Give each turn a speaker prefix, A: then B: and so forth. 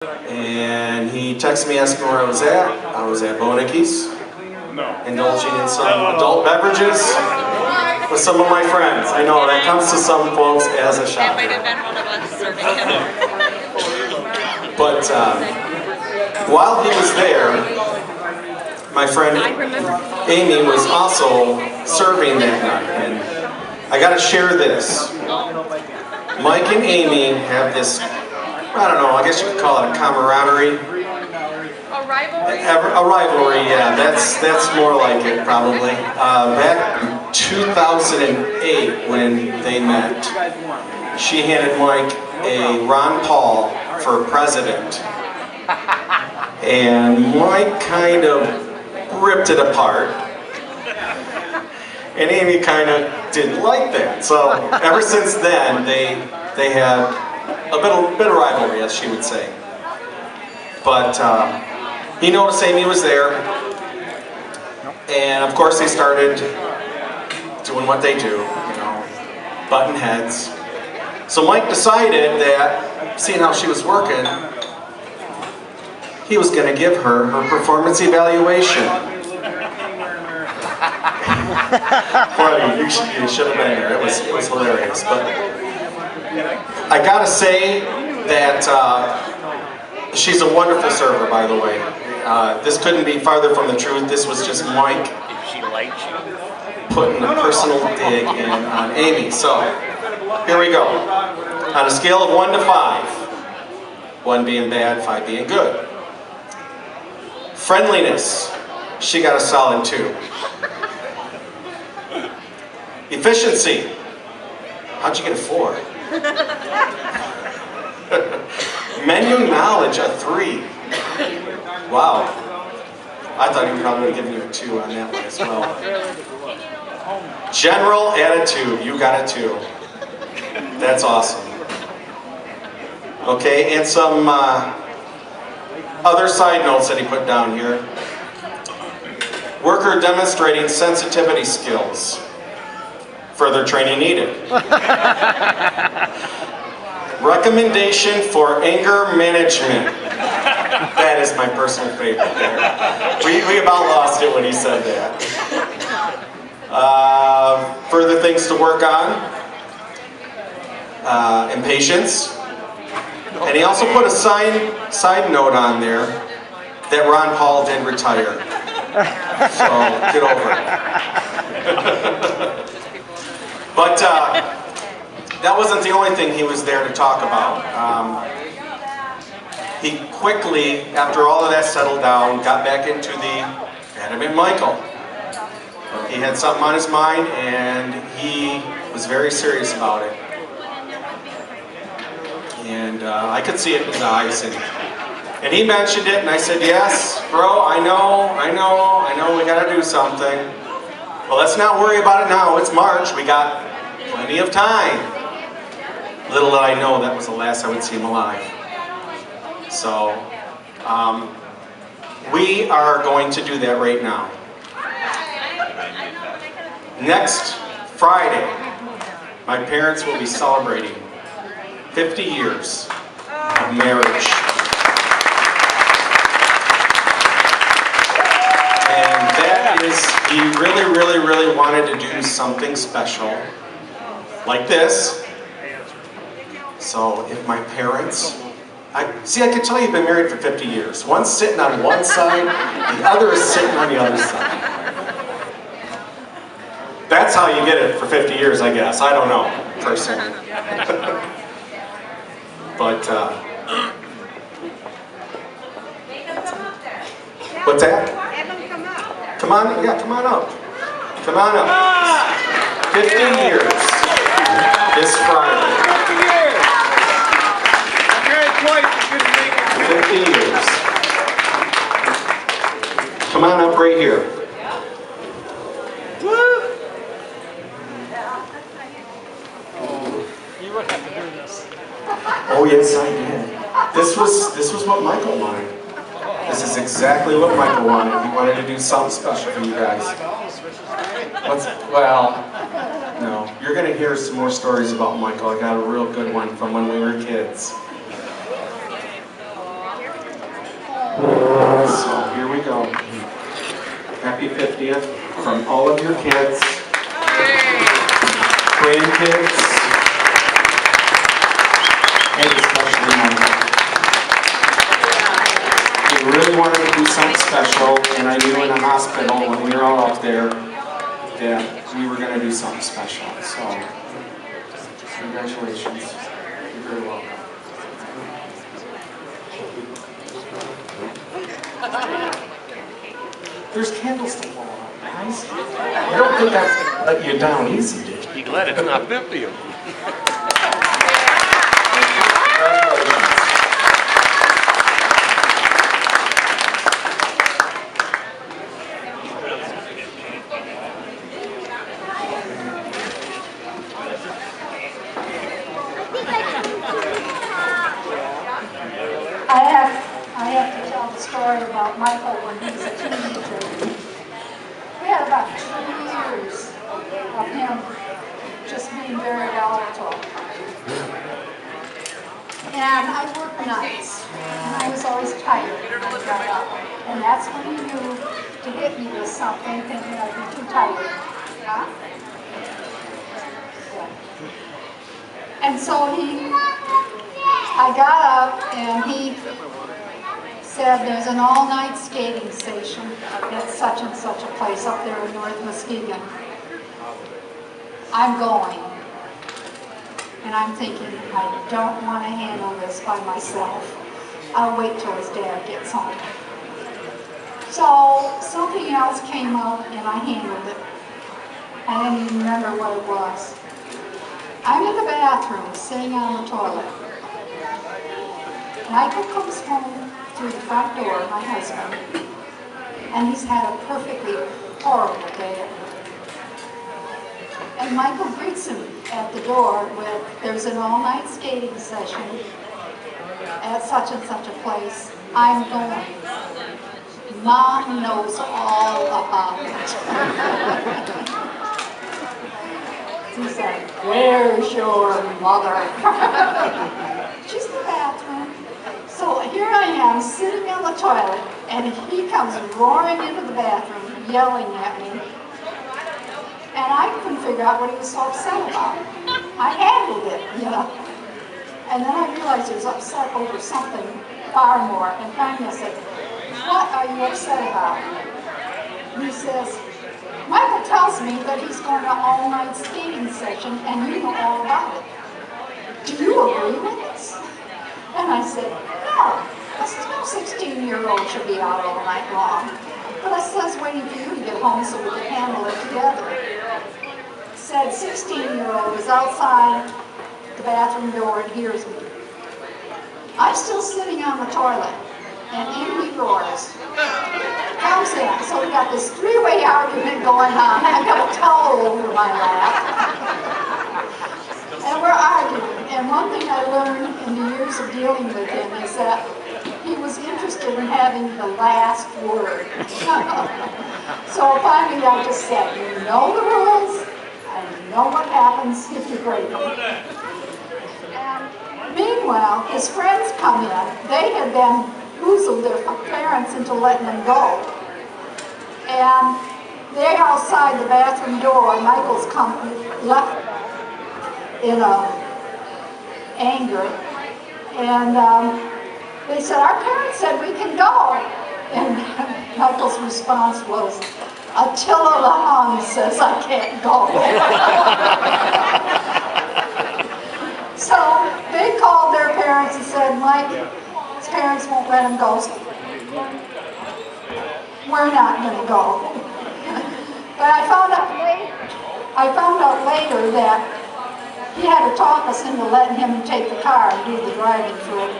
A: and he texted me asking where I was at. I was at Bonicki's, indulging in some adult beverages with some of my friends. I know that comes to some folks as a shock.
B: That might have been one of us serving him.
A: But while he was there, my friend Amy was also serving that night, and I got to share this. Mike and Amy have this, I don't know, I guess you could call it a camaraderie.
B: A rivalry?
A: A rivalry, yeah, that's more like it probably. Back in 2008 when they met, she handed Mike a Ron Paul for president. And Mike kind of ripped it apart. And Amy kind of didn't like that. So ever since then, they had a bit of rivalry, as she would say. But he noticed Amy was there, and of course they started doing what they do, you know, button heads. So Mike decided that, seeing how she was working, he was going to give her performance evaluation. Well, you should have been here. It was hilarious. But I gotta say that she's a wonderful server, by the way. This couldn't be farther from the truth. This was just Mike putting a personal dig in on Amy. So here we go. On a scale of 1 to 5, 1 being bad, 5 being good. Friendliness, she got a solid 2. Efficiency, how'd you get a 4? Menu knowledge, a 3. Wow. I thought he probably would have given you a 2 on that one as well. General attitude, you got a 2. That's awesome. Okay, and some other side notes that he put down here. Worker demonstrating sensitivity skills. Further training needed. Recommendation for anger management. That is my personal favorite there. We about lost it when he said that. Further things to work on. Impatience. And he also put a side note on there that Ron Paul did retire. So get over it. But that wasn't the only thing he was there to talk about. He quickly, after all of that settled down, got back into the Adam and Michael. He had something on his mind, and he was very serious about it. And I could see it in his eyes. And he mentioned it, and I said, yes, bro, I know, we gotta do something. Well, let's not worry about it now. It's March. We got plenty of time. Little did I know that was the last I would see him alive. So, we are going to do that right now. Next Friday, my parents will be celebrating 50 years of marriage. And that is, he really wanted to do something special like this. So if my parents, I could tell you've been married for 50 years. One's sitting on one side, the other is sitting on the other side. That's how you get it for 50 years, I guess. I don't know, personally. But, what's that? Come on, yeah, come on up. Come on up. 50 years this Friday. 50 years. Come on up right here.
C: You would have to do this.
A: Oh yes, I did. This was what Michael wanted. This is exactly what Michael wanted. He wanted to do something special for you guys. Well, no. You're going to hear some more stories about Michael. I got a real good one from when we were kids. to you from all of your kids, grandkids, and especially Michael. We really wanted to do something special, and I knew in the hospital when we were all up there that we were going to do something special. So, congratulations. You're very welcome. There's candles to blow out, guys. I don't think I've let you down easy, did you?
C: Be glad it's not 50 of them.
D: I have to tell the story about Michael when he was a teenager. We had about 2 years of him just being very volatile. And I worked nights, and I was always tired when I got up. And that's when he knew to hit me with something, thinking I'd be too tired. Huh? And so I got up and he said, there's an all-night skating station at such and such a place up there in North Muskegon. I'm going. And I'm thinking, I don't want to handle this by myself. I'll wait till his dad gets home. So something else came up and I handled it. I didn't even remember what it was. I'm in the bathroom, sitting on the toilet. Michael comes home through the front door, my husband, and he's had a perfectly horrible day at work. And Michael greets him at the door with, there's an all-night skating session at such and such a place. I'm going. Mom knows all about it. He said, where's your mother? She's in the bathroom. So here I am sitting on the toilet and he comes roaring into the bathroom yelling at me. And I couldn't figure out what he was so upset about. I handled it, you know. And then I realized he was upset over something far more. And finally I said, what are you upset about? And he says, Michael tells me that he's going to an all-night skating session and you know all about it. Do you agree with this? And I said, no, no 16-year-old should be out all night long. But I said, I was waiting for you to get home so we could handle it together. Said 16-year-old is outside the bathroom door and hears me. I'm still sitting on the toilet, and in he roars. Comes in. So we got this three-way argument going on. I've got a towel over my lap. And we're arguing. And one thing I learned in the years of dealing with him is that he was interested in having the last word. So finally I just said, you know the rules, and you know what happens if you break them. And meanwhile, his friends come in. They had been boozled their parents into letting him go. And they're outside the bathroom door. Michael's come left in anger. And they said, our parents said we can go. And Michael's response was, Attila the Hun says I can't go. So they called their parents and said, Mike, his parents won't let him go. So we're not going to go. But I found out later that he had to talk us into letting him take the car and do the driving for him.